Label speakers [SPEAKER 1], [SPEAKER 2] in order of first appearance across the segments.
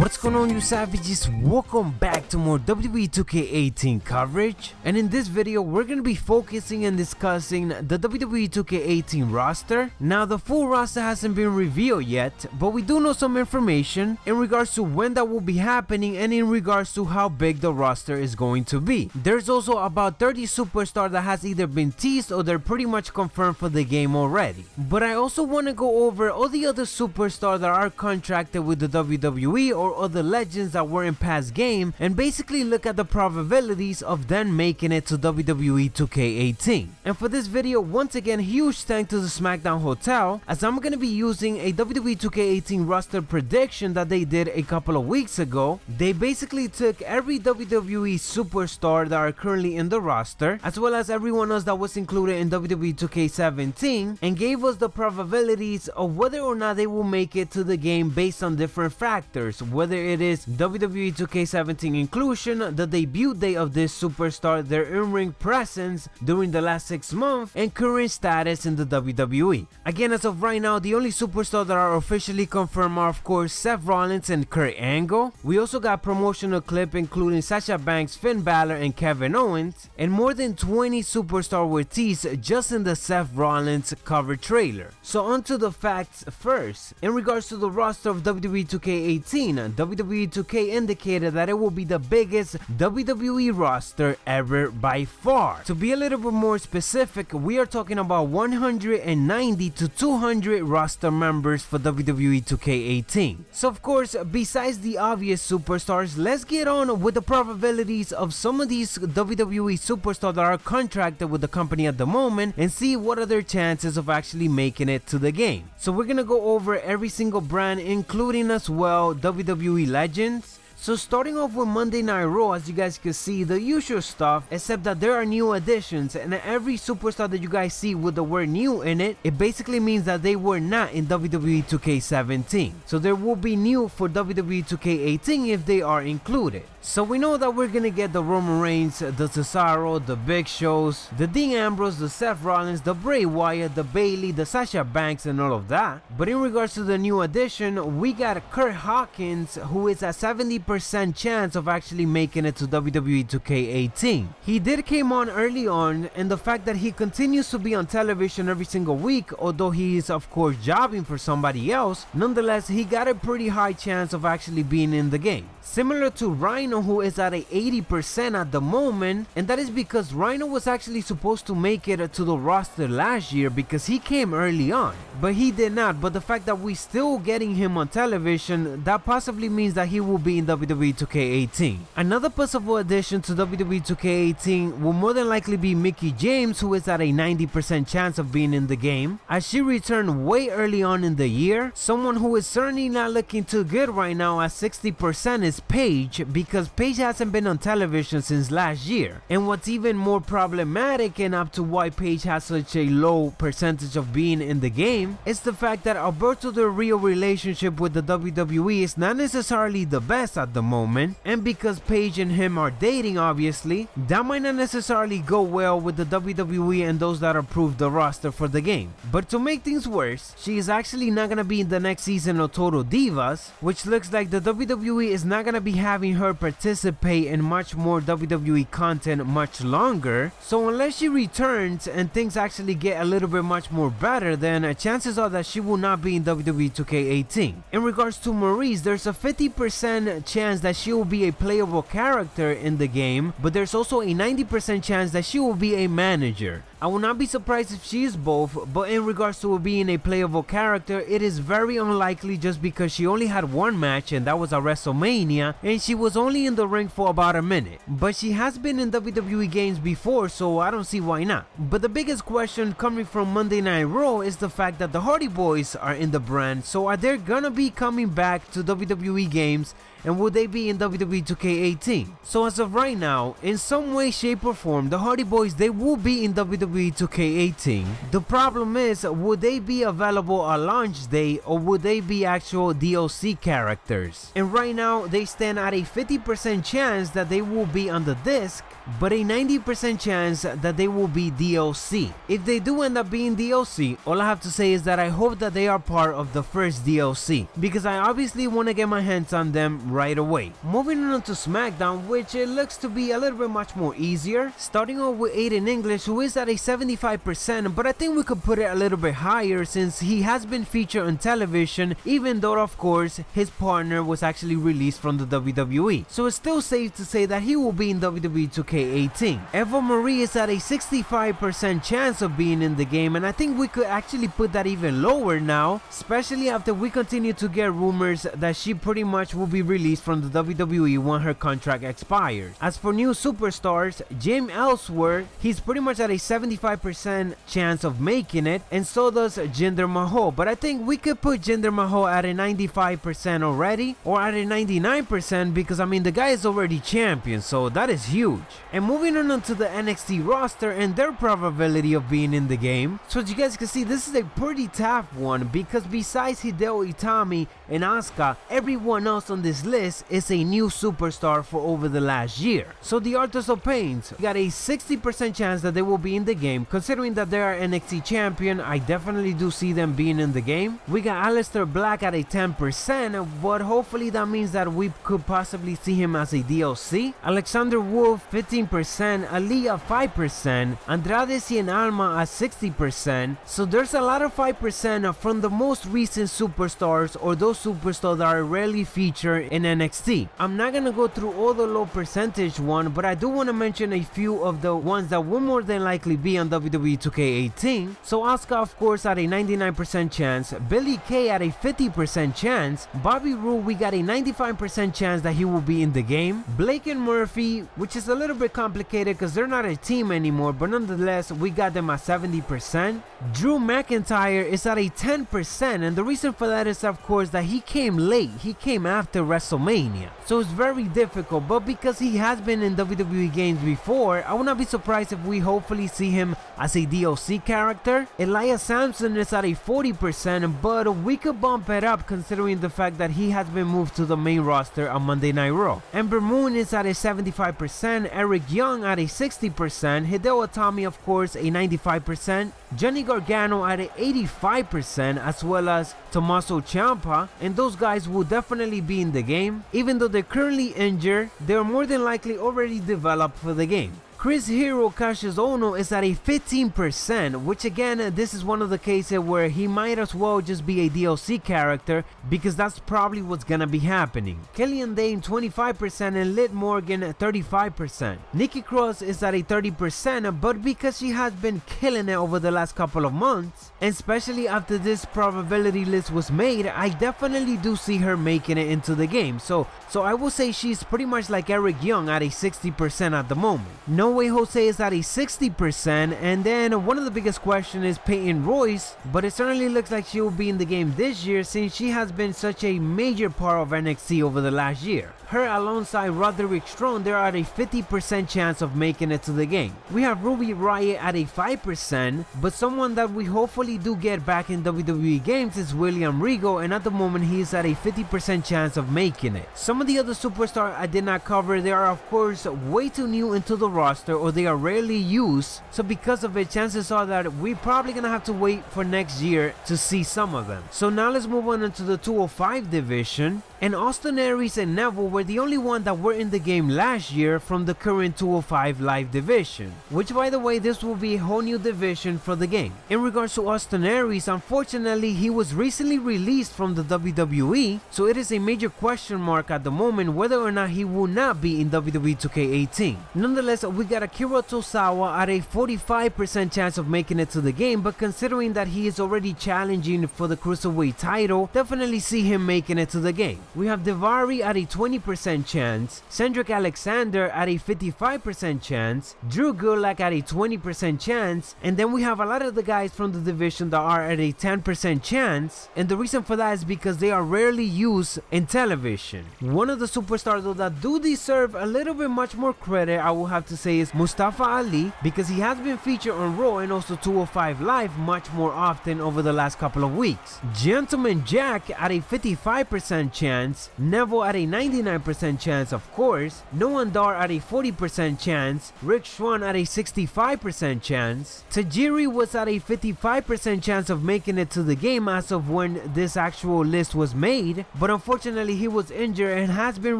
[SPEAKER 1] What's going on, you savages? Welcome back to more WWE 2K18 coverage, and in this video we're going to be focusing and discussing the WWE 2K18 roster. Now the full roster hasn't been revealed yet, but we do know some information in regards to when that will be happening and in regards to how big the roster is going to be. There's also about 30 superstars that has either been teased or they're pretty much confirmed for the game already. But I also want to go over all the other superstars that are contracted with the WWE or other legends that were in past game, and basically look at the probabilities of them making it to WWE 2K18. And for this video, once again, huge thanks to the Smackdown Hotel, as I'm going to be using a WWE 2K18 roster prediction that they did a couple of weeks ago. They basically took every WWE superstar that are currently in the roster, as well as everyone else that was included in WWE 2K17, and gave us the probabilities of whether or not they will make it to the game based on different factors, whether it is WWE 2K17 inclusion, the debut day of this superstar, their in-ring presence during the last 6 months, and current status in the WWE. Again, as of right now, the only superstars that are officially confirmed are of course Seth Rollins and Kurt Angle. We also got promotional clip including Sasha Banks, Finn Balor, and Kevin Owens, and more than 20 superstars were teased just in the Seth Rollins cover trailer. So on to the facts first. In regards to the roster of WWE 2K18, WWE 2K indicated that it will be the biggest WWE roster ever by far. To be a little bit more specific, we are talking about 190 to 200 roster members for WWE 2K18. So of course, besides the obvious superstars, let's get on with the probabilities of some of these WWE superstars that are contracted with the company at the moment and see what are their chances of actually making it to the game. So we're gonna go over every single brand, including as well WWE legends. So starting off with Monday Night Raw, as you guys can see, the usual stuff, except that there are new additions, and every superstar that you guys see with the word new in it, it basically means that they were not in WWE 2K17. So there will be new for WWE 2K18 if they are included. So we know that we're gonna get the Roman Reigns, the Cesaro, the Big Shows, the Dean Ambrose, the Seth Rollins, the Bray Wyatt, the Bayley, the Sasha Banks, and all of that. But in regards to the new addition, we got Kurt Hawkins, who is a 70% chance of actually making it to WWE 2K18. He did came on early on, and the fact that he continues to be on television every single week, although he is of course jobbing for somebody else, nonetheless he got a pretty high chance of actually being in the game. Similar to Rhino, who is at a 80% at the moment, and that is because Rhino was actually supposed to make it to the roster last year because he came early on, but he did not. But the fact that we still getting him on television, that possibly means that he will be in WWE 2K18. Another possible addition to WWE 2K18 will more than likely be Mickie James, who is at a 90% chance of being in the game, as she returned way early on in the year. Someone who is certainly not looking too good right now at 60% is Paige, because Paige hasn't been on television since last year. And what's even more problematic and up to why Paige has such a low percentage of being in the game is the fact that Alberto Del Rio relationship with the WWE is not necessarily the best at the moment, and because Paige and him are dating, obviously that might not necessarily go well with the WWE and those that approved the roster for the game. But to make things worse, she is actually not gonna be in the next season of Total Divas, which looks like the WWE is not gonna be having her participate in much more WWE content much longer. So unless she returns and things actually get a little bit much more better, then chances are that she will not be in WWE 2K18. In regards to Maurice, there's a 50% chance that she will be a playable character in the game, but there's also a 90% chance that she will be a manager. I will not be surprised if she is both, but in regards to being a playable character, it is very unlikely just because she only had one match, and that was at Wrestlemania, and she was only in the ring for about a minute. But she has been in WWE games before, so I don't see why not. But the biggest question coming from Monday Night Raw is the fact that the Hardy Boys are in the brand, so are they gonna be coming back to WWE games, and will they be in WWE 2K18? So as of right now, in some way, shape or form, the Hardy Boys, they will be in WWE 2K18. The problem is, would they be available on launch day, or would they be actual DLC characters? And right now they stand at a 50% chance that they will be on the disc, but a 90% chance that they will be DLC. If they do end up being DLC, all I have to say is that I hope that they are part of the first DLC, because I obviously want to get my hands on them right away. Moving on to Smackdown, which it looks to be a little bit much more easier. Starting off with Aiden English, who is at a 75%, but I think we could put it a little bit higher since he has been featured on television, even though of course his partner was actually released from the WWE. So it's still safe to say that he will be in WWE 2K18. Eva Marie is at a 65% chance of being in the game, and I think we could actually put that even lower now, especially after we continue to get rumors that she pretty much will be released from the WWE when her contract expires. As for new superstars, James Ellsworth, he's pretty much at a 75% chance of making it, and so does Jinder Mahal, but I think we could put Jinder Mahal at a 95% already, or at a 99%, because I mean the guy is already champion, so that is huge. And moving on to the NXT roster and their probability of being in the game, so as you guys can see, this is a pretty tough one, because besides Hideo Itami and Asuka, everyone else on this list is a new superstar for over the last year. So the Arthurs of Pains got a 60% chance that they will be in the game. Considering that they are NXT champion, I definitely do see them being in the game. We got Aleister Black at a 10%, but hopefully that means that we could possibly see him as a DLC. Alexander Wolf 15%, Aaliyah 5%, Andrade Cien Alma at 60%. So there's a lot of 5% from the most recent superstars, or those superstars that are rarely featured in NXT. I'm not gonna go through all the low percentage one, but I do want to mention a few of the ones that will more than likely be on WWE 2K18. So Asuka of course at a 99% chance, Billie Kay at a 50% chance, Bobby Roode we got a 95% chance that he will be in the game, Blake and Murphy, which is a little bit complicated because they're not a team anymore, but nonetheless we got them at 70%. Drew McIntyre is at a 10%, and the reason for that is of course that he came late, he came after WrestleMania, so it's very difficult, but because he has been in WWE games before, I would not be surprised if we hopefully see him as a DLC character. Elias Sampson is at a 40%, but we could bump it up considering the fact that he has been moved to the main roster on Monday Night Raw. Ember Moon is at a 75%, Eric Young at a 60%, Hideo Itami of course a 95%, Johnny Gargano at a 85%, as well as Tommaso Ciampa, and those guys will definitely be in the game. Even though they're currently injured, they're more than likely already developed for the game. Chris Hero Cassius Ohno is at a 15%, which again, this is one of the cases where he might as well just be a DLC character, because that's probably what's gonna be happening. Killian Dane 25% and Liv Morgan 35%. Nikki Cross is at a 30%, but because she has been killing it over the last couple of months, and especially after this probability list was made, I definitely do see her making it into the game. So I will say she's pretty much like Eric Young at a 60% at the moment. No Way Jose is at a 60%, and then one of the biggest questions is Peyton Royce, but it certainly looks like she will be in the game this year since she has been such a major part of NXT over the last year. Her alongside Roderick Strong, they're at a 50% chance of making it to the game. We have Ruby Riott at a 5%, but someone that we hopefully do get back in WWE games is William Regal, and at the moment he's at a 50% chance of making it. Some of the other superstars I did not cover, they are of course way too new into the roster, or they are rarely used, so because of it, chances are that we're probably gonna have to wait for next year to see some of them. So now let's move on into the 205 division, and Austin Aries and Neville were the only one that were in the game last year from the current 205 live division, which by the way, this will be a whole new division for the game. In regards to Austin Aries, unfortunately he was recently released from the WWE, so it is a major question mark at the moment whether or not he will not be in WWE 2K18. Nonetheless, we got Akira Tozawa at a 45% chance of making it to the game, but considering that he is already challenging for the Cruiserweight title, definitely see him making it to the game. We have Daivari at a 20% chance, Cedric Alexander at a 55% chance, Drew Gulak at a 20% chance, and then we have a lot of the guys from the division that are at a 10% chance, and the reason for that is because they are rarely used in television. One of the superstars though that do deserve a little bit much more credit, I will have to say, say is Mustafa Ali, because he has been featured on Raw and also 205 Live much more often over the last couple of weeks. Gentleman Jack at a 55% chance, Neville at a 99% chance of course, Noam Dar at a 40% chance, Rick Swann at a 65% chance. Tajiri was at a 55% chance of making it to the game as of when this actual list was made, but unfortunately he was injured and has been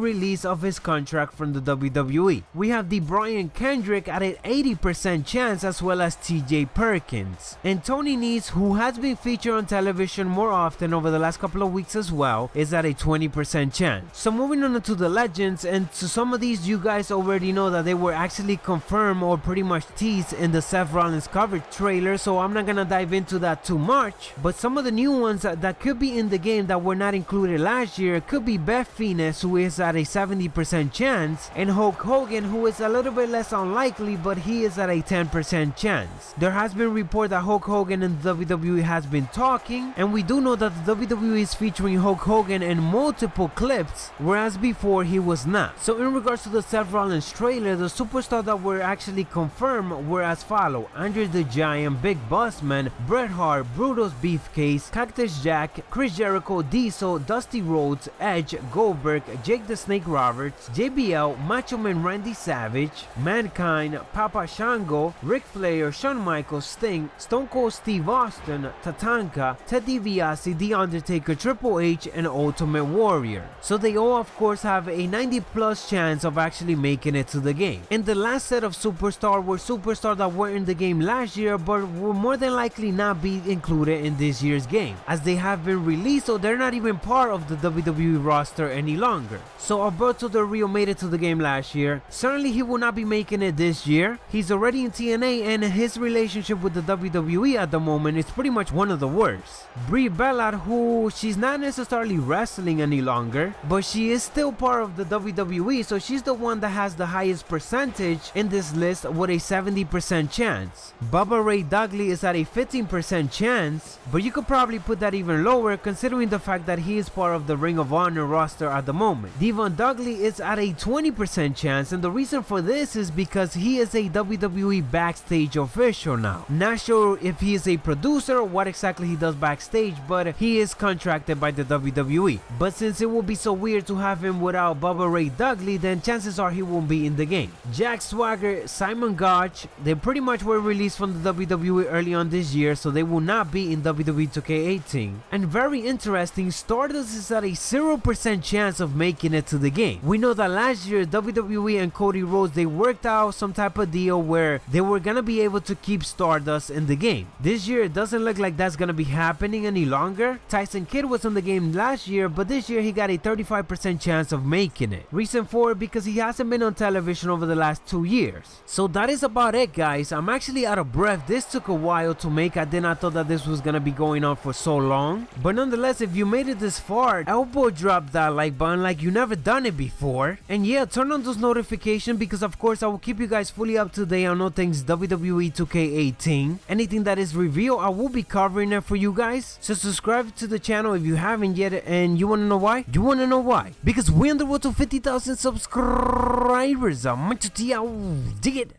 [SPEAKER 1] released of his contract from the WWE. We have the Brian Kendrick at an 80% chance, as well as TJ Perkins. And Tony Nese, who has been featured on television more often over the last couple of weeks as well, is at a 20% chance. So moving on to the legends, and to some of these you guys already know that they were actually confirmed or pretty much teased in the Seth Rollins coverage trailer, so I'm not gonna dive into that too much. But some of the new ones that could be in the game that were not included last year could be Beth Phoenix, who is at a 70% chance, and Hulk Hogan, who is a little bit less unlikely, but he is at a 10% chance. There has been report that Hulk Hogan and the WWE has been talking, and we do know that the WWE is featuring Hulk Hogan in multiple clips, whereas before he was not. So in regards to the Seth Rollins trailer, the superstars that were actually confirmed were as follow: Andre the Giant, Big Boss Man, Bret Hart, Brutus Beefcake, Cactus Jack, Chris Jericho, Diesel, Dusty Rhodes, Edge, Goldberg, Jake the Snake Roberts, JBL, Macho Man Randy Savage, Mankind, Papa Shango, Ric Flair, Shawn Michaels, Sting, Stone Cold Steve Austin, Tatanka, Ted DiBiase, The Undertaker, Triple H, and Ultimate Warrior. So they all of course have a 90+ chance of actually making it to the game. And the last set of superstars were superstars that were in the game last year but will more than likely not be included in this year's game, as they have been released, so they're not even part of the WWE roster any longer. So Alberto Del Rio made it to the game last year. Certainly he will not be making it this year. He's already in TNA, and his relationship with the WWE at the moment is pretty much one of the worst. Brie Bella, who she's not necessarily wrestling any longer, but she is still part of the WWE, so she's the one that has the highest percentage in this list with a 70% chance. Bubba Ray Dudley is at a 15% chance, but you could probably put that even lower considering the fact that he is part of the Ring of Honor roster at the moment. Devon Dudley is at a 20% chance, and the reason for this is because he is a WWE backstage official now. Not sure if he is a producer or what exactly he does backstage, but he is contracted by the WWE. But since it would be so weird to have him without Bubba Ray Dudley, then chances are he won't be in the game. Jack Swagger, Simon Gotch, they pretty much were released from the WWE early on this year, so they will not be in WWE 2K18. And very interesting, Stardust is at a 0% chance of making it to the game. We know that last year WWE and Cody Rhodes, they worked out some type of deal where they were gonna be able to keep Stardust in the game. This year it doesn't look like that's gonna be happening any longer. Tyson Kidd was in the game last year, but this year he got a 35% chance of making it. Reason for it, because he hasn't been on television over the last 2 years. So that is about it, guys. I'm actually out of breath. This took a while to make. I did not thought that this was gonna be going on for so long, but nonetheless, if you made it this far, elbow drop that like button like you never done it before, and yeah, turn on those notifications, because of course I will keep you guys fully up to date on all things WWE 2K18. Anything that is revealed, I will be covering it for you guys. So subscribe to the channel if you haven't yet. And you want to know why? You want to know why? Because we're on the road to 50,000 subscribers. Macho T, dig it.